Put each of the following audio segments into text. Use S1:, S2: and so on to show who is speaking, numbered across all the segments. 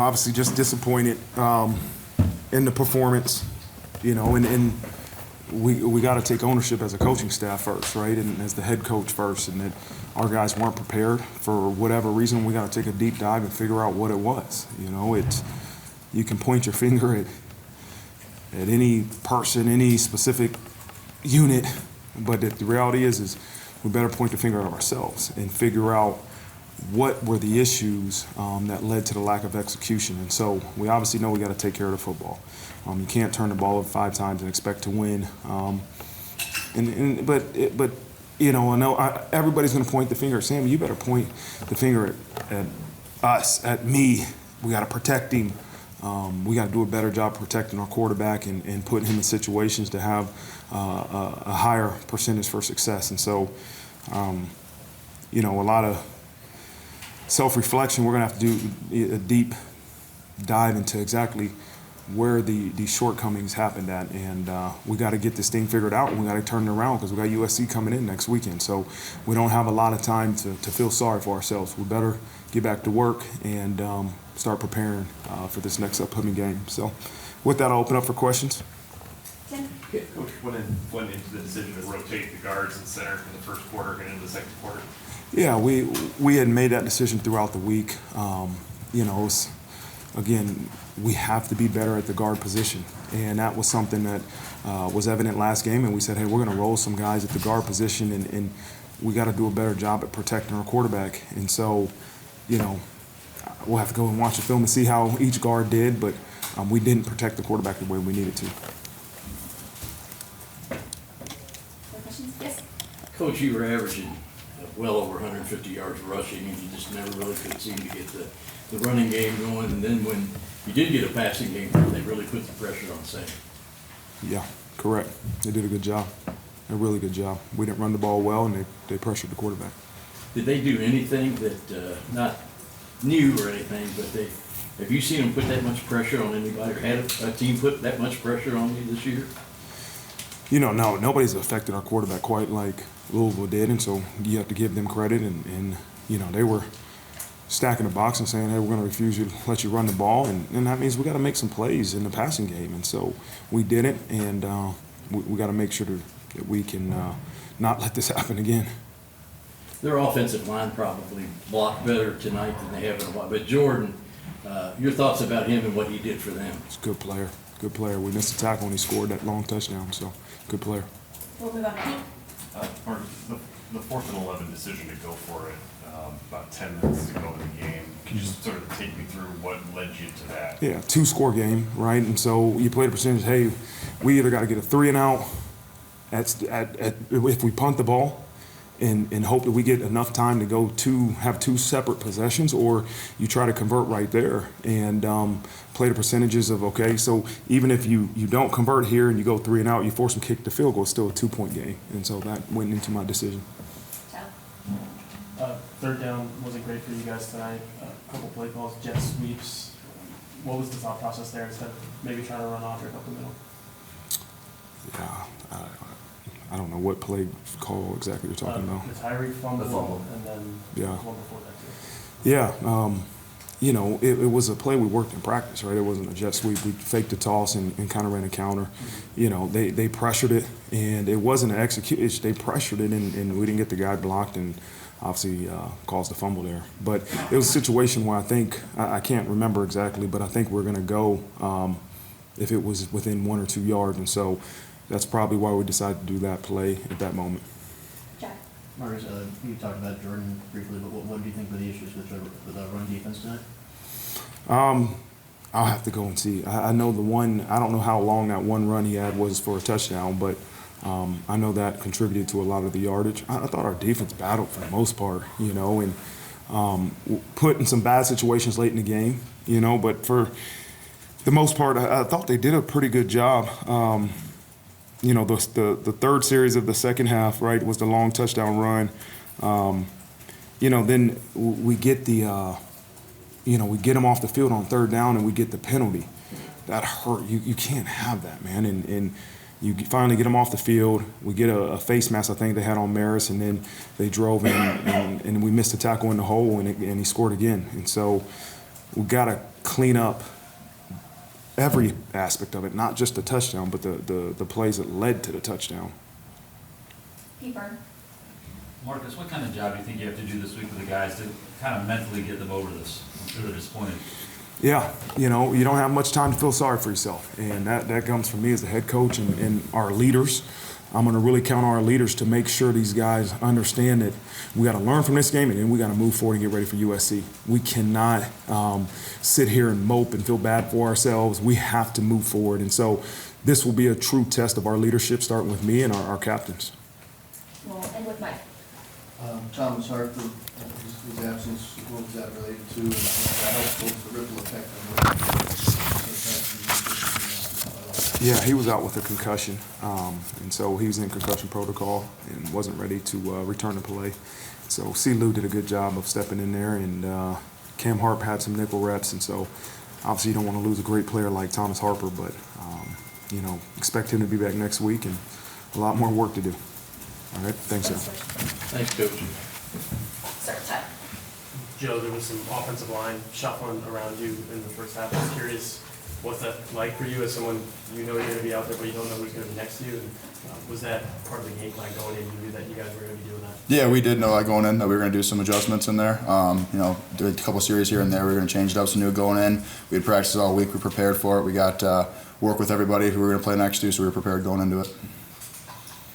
S1: obviously just disappointed in the performance, and we got to take ownership as a coaching staff first, right, and as the head coach first, and that our guys weren't prepared for whatever reason. We got to take a deep dive and figure out what it was. You can point your finger at any person, any specific unit, but the reality is we better point the finger at ourselves and figure out what were the issues that led to the lack of execution. And so we obviously know we got to take care of the football. You can't turn the ball over 5 times and expect to win. But I know everybody's going to point the finger at Sam. You better point the finger at us, at me. We got to protect him. We got to do a better job protecting our quarterback and putting him in situations to have a higher percentage for success. And so, a lot of self-reflection. We're going to have to do a deep dive into exactly where the shortcomings happened at, and we got to get this thing figured out, and we got to turn it around because we got USC coming in next weekend. So we don't have a lot of time to feel sorry for ourselves. We better get back to work and start preparing for this next upcoming game. So with that, I'll open up for questions.
S2: Tim?
S3: Yeah, Coach, went into the decision to rotate the guards and center in the first quarter and into the second quarter?
S1: Yeah, we had made that decision throughout the week. Again, we have to be better at the guard position, and that was something that was evident last game. And we said, hey, we're going to roll some guys at the guard position, and we got to do a better job at protecting our quarterback. And so, we'll have to go and watch the film and see how each guard did, but we didn't protect the quarterback the way we needed to.
S2: Other questions? Yes.
S4: Coach, you were averaging well over 150 yards rushing, and you just never really could seem to get the running game going. And then when you did get a passing game, they really put the pressure on Sam.
S1: Yeah, correct. They did a good job, a really good job. We didn't run the ball well, and they pressured the quarterback.
S4: Did they do anything that, not new or anything, but have you seen them put that much pressure on anybody, or had a team put that much pressure on you this year?
S1: No, nobody's affected our quarterback quite like Louisville did, and so you have to give them credit. And they were stacking the box and saying, hey, we're going to refuse you to let you run the ball, and that means we got to make some plays in the passing game. And so we did it, and we got to make sure that we can not let this happen again.
S4: Their offensive line probably blocked better tonight than they have in a while. But Jordan, your thoughts about him and what he did for them?
S1: He's a good player. Good player. We missed a tackle when he scored that long touchdown, so good player.
S2: We'll move on to Pete.
S3: The 4th and 11 decision to go for it about 10 minutes to go in the game. Can you just sort of take me through what led you to that?
S1: Yeah, 2-score game, right? And so you play the percentage, hey, we either got to get a 3 and out if we punt the ball and hope that we get enough time to have 2 separate possessions, or you try to convert right there and play the percentages of, okay, so even if you don't convert here and you go 3 and out, you force them to kick the field goal, it's still a 2-point game. And so that went into my decision.
S5: Third down wasn't great for you guys tonight. A couple play calls, jet sweeps. What was the thought process there instead of maybe trying to run off or up the middle?
S1: Yeah, I don't know what play call exactly you're talking about.
S5: The Tyree fumble, and then
S1: yeah.
S5: one before that too.
S1: Yeah, it was a play we worked in practice, right? It wasn't a jet sweep. We faked the toss and kind of ran a counter. Mm-hmm. They pressured it, and it wasn't an execution. They pressured it, and we didn't get the guy blocked, and obviously caused the fumble there. But it was a situation where I think, I can't remember exactly, but I think we're going to go if it was within 1 or 2 yards. And so that's probably why we decided to do that play at that moment.
S2: Jack.
S6: Marcus, you talked about Jordan briefly, but what do you think were the issues with the run defense tonight?
S1: I'll have to go and see. I know the one, I don't know how long that one run he had was for a touchdown, but I know that contributed to a lot of the yardage. I thought our defense battled for the most part, and put in some bad situations late in the game, but for the most part, I thought they did a pretty good job. The third series of the second half, right, was the long touchdown run. Then we get we get them off the field on third down and we get the penalty. That hurt. You can't have that, man. And you finally get them off the field. We get a face mask, I think they had on Maris, and then they drove in and we missed a tackle in the hole and he scored again. And so, we got to clean up every aspect of it, not just the touchdown, but the plays that led to the touchdown.
S2: Pete Byrne.
S7: Marcus, what kind of job do you think you have to do this week with the guys to kind of mentally get them over this? I'm sure they're disappointed.
S1: Yeah, you know, you don't have much time to feel sorry for yourself, and that comes from me as the head coach and our leaders. I'm going to really count on our leaders to make sure these guys understand that we got to learn from this game, and then we got to move forward and get ready for USC. We cannot sit here and mope and feel bad for ourselves. We have to move forward, and so this will be a true test of our leadership, starting with me and our captains.
S2: We'll end with Mike.
S8: Thomas Harper, his absence, what was that related to, and how helpful was the ripple effect on
S1: Yeah, he was out with a concussion, and so he was in concussion protocol and wasn't ready to return to play. So C. Lou did a good job of stepping in there, and Cam Harp had some nickel reps, and so obviously you don't want to lose a great player like Thomas Harper, but you know, expect him to be back next week and a lot more work to do. All right, thanks, sir.
S4: Thanks, Coach.
S2: Sir, Tyler.
S5: Joe, there was some offensive line shuffling around you in the first half. I was curious, what's that like for you as someone, you know you're going to be out there, but you don't know who's going to be next to you? And was that part of the game plan going in? You knew that you guys were going to be doing that?
S9: Yeah, we did know that going in that we were going to do some adjustments in there. You know, did a couple series here and there. We were going to change it up. So knew going in. We had practices all week. We prepared for it. We got work with everybody who we were going to play next to, so we were prepared going into it.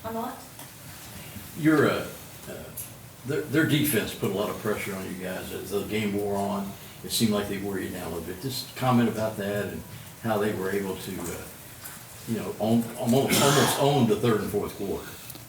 S2: On the left.
S4: Their defense put a lot of pressure on you guys as the game wore on. It seemed like they wore you down a little bit. Just comment about that and how they were able to, you know, almost own the third and fourth quarter.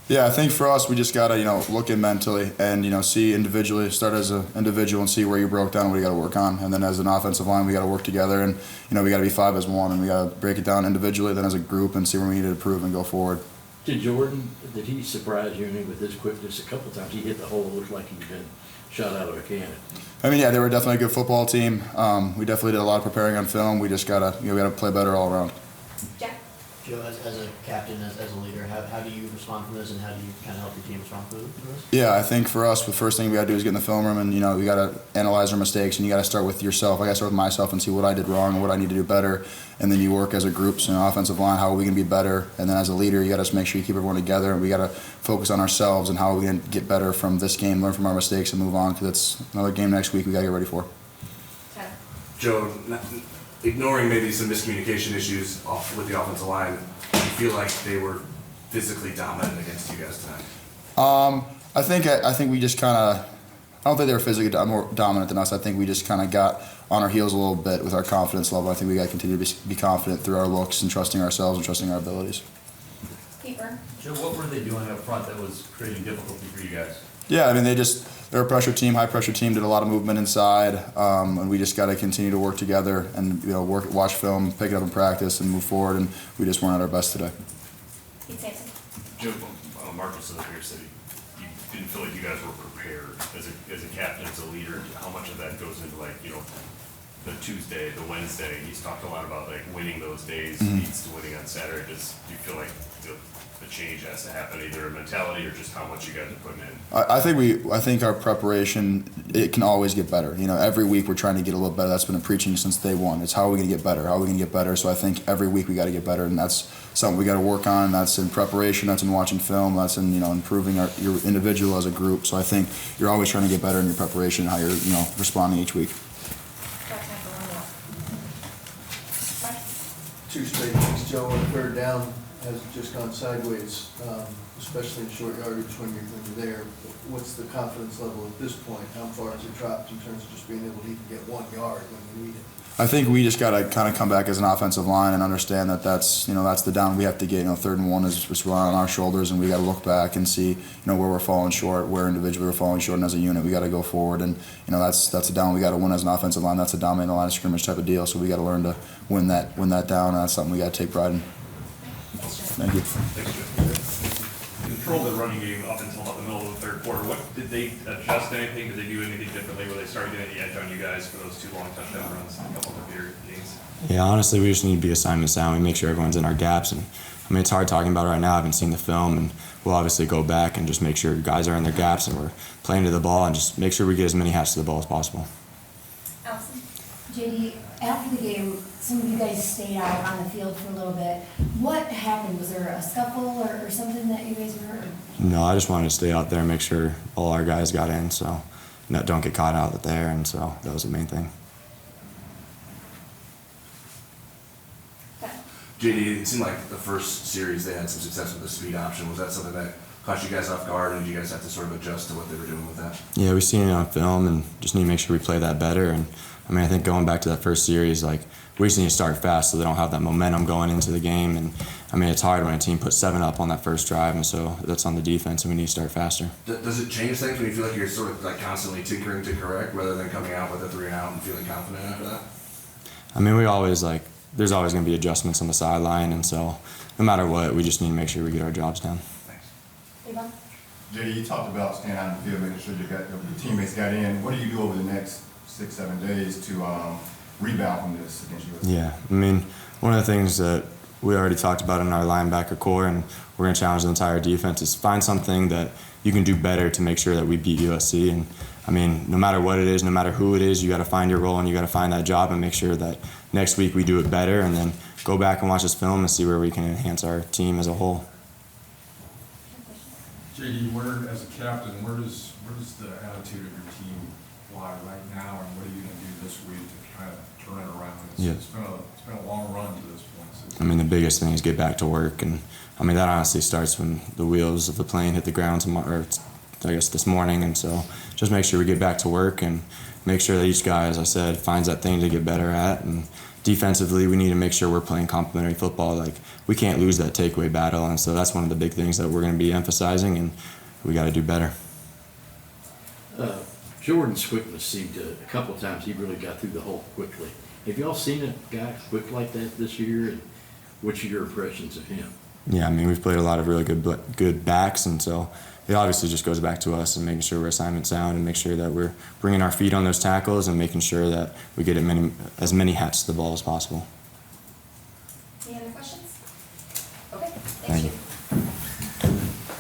S9: Yeah, I think for us, we just got to, you know, look in mentally and, you know, see individually, start as an individual and see where you broke down and what you got to work on. And then as an offensive line, we got to work together and, you know, we got to be 5 as one and we got to break it down individually, then as a group and see where we need to improve and go forward.
S4: Did Jordan, did he surprise you with his quickness? A couple of times he hit the hole, it looked like he'd been shot out of a cannon.
S9: I mean, yeah, they were definitely a good football team. We definitely did a lot of preparing on film. We just got to, you know, we got to play better all around.
S2: Jack.
S6: Joe, as a captain, as a leader, how do you respond from this, and how do you kind of help your team respond to this?
S9: Yeah, I think for us, the first thing we got to do is get in the film room, and you know we got to analyze our mistakes, and you got to start with yourself. I got to start with myself and see what I did wrong and what I need to do better, and then you work as a group. So, offensive line, how are we going to be better? And then as a leader, you got to make sure you keep everyone together, and we got to focus on ourselves and how are we going to get better from this game, learn from our mistakes, and move on because it's another game next week. We got to get ready for.
S2: Tyler.
S10: Joe, ignoring maybe some miscommunication issues with the offensive line, do you feel like they were physically dominant against you guys tonight?
S9: I think we just kind of. I don't think they were physically more dominant than us. I think we just kind of got on our heels a little bit with our confidence level. I think we got to continue to be confident through our looks and trusting ourselves and trusting our abilities.
S2: Pete Byrne.
S7: Joe, what were they doing up front that was creating difficulty for you guys?
S9: Yeah, I mean they're a pressure team, high pressure team. Did a lot of movement inside, and we just got to continue to work together and watch film, pick it up in practice, and move forward. And we just weren't at our best today.
S2: Pete Sampson.
S3: Joe, Marcus of the Beer City, you didn't feel like you guys were prepared as a captain, as a leader. How much of that goes into the Tuesday, the Wednesday? He's talked a lot about winning those days leads to winning on Saturday. Do you feel like the change has to happen, either a mentality or just how much you guys are putting in?
S9: I think our preparation, it can always get better. Every week we're trying to get a little better. That's been a preaching since day one. It's how are we going to get better? How are we going to get better? So I think every week we got to get better, and that's something we got to work on. That's in preparation. That's in watching film. That's in improving your individual as a group. So I think you're always trying to get better in your preparation, how you're responding each week.
S2: Got time for one more. Mike.
S8: 2 straight weeks, Joe, on 3rd down has just gone sideways, especially in short yardage when you're there. What's the confidence level at this point? How far has it dropped in terms of just being able to even get 1 yard when you need it?
S9: I think we just got to kind of come back as an offensive line and understand that that's the down we have to get. 3rd and 1 is just on our shoulders, and we got to look back and see where we're falling short, where individually we're falling short, and as a unit we got to go forward. And that's a down we got to win as an offensive line. That's a dominate the line of scrimmage type of deal. So we got to learn to win that down, and that's something we got to take pride in. Thank you.
S3: Control the running game up until about the middle of the 3rd quarter. What did they adjust anything? Did they do anything differently where they started getting the edge on you guys for those 2 long touchdown runs and a couple of their games?
S11: Yeah, honestly, we just need to be assignment sound. We make sure everyone's in our gaps, and it's hard talking about it right now. I haven't seen the film, and we'll obviously go back and just make sure guys are in their gaps and we're playing to the ball and just make sure we get as many hats to the ball as possible.
S2: Allison. JD, after the game, some of you guys stayed out on the field for a little bit. What happened? Was there a scuffle or something that you guys were?
S11: No, I just wanted to stay out there and make sure all our guys got in, so don't get caught out there, and so that was the main thing.
S10: JD, it seemed like the first series they had some success with the speed option. Was that something that caught you guys off guard, and did you guys have to sort of adjust to what they were doing with that?
S11: Yeah, we've seen it on film and just need to make sure we play that better. And I mean, I think going back to that first series, like, we just need to start fast so they don't have that momentum going into the game. And I mean, it's hard when a team puts 7 up on that first drive, and so that's on the defense, and we need to start faster.
S10: Does it change things when you feel like you're sort of like constantly tinkering to correct rather than coming out with a 3 and out and feeling confident after that?
S11: I mean, there's always going to be adjustments on the sideline, and so no matter what, we just need to make sure we get our jobs done.
S10: Thanks.
S2: Avon?
S12: JD, you talked about staying out in the field, making sure your teammates got in. What do you do over the next 6-7 days to rebound from this against USC?
S11: Yeah, I mean, one of the things that we already talked about in our linebacker core, and we're going to challenge the entire defense, is find something that you can do better to make sure that we beat USC. And I mean, no matter what it is, no matter who it is, you got to find your role and you got to find that job and make sure that next week we do it better, and then go back and watch this film and see where we can enhance our team as a whole.
S13: JD, as a captain, where does the attitude of your team lie right now, and what are you going to do this week to kind of turn it around? It's been a long run to this point.
S11: I mean, the biggest thing is get back to work, and I mean that honestly starts when the wheels of the plane hit the ground tomorrow, or I guess this morning, and so just make sure we get back to work and make sure that each guy, as I said, finds that thing to get better at. And defensively, we need to make sure we're playing complementary football. Like, we can't lose that takeaway battle, and so that's one of the big things that we're going to be emphasizing, and we got to do better.
S4: Jordan's quickness seemed a couple of times he really got through the hole quickly. Have y'all seen a guy quick like that this year, and what's your impressions of him?
S11: Yeah, I mean, we've played a lot of really good backs, and so it obviously just goes back to us and making sure we're assignment sound and make sure that we're bringing our feet on those tackles and making sure that we get as many hats to the ball as possible.
S2: Any other questions? Okay,
S11: Thank you.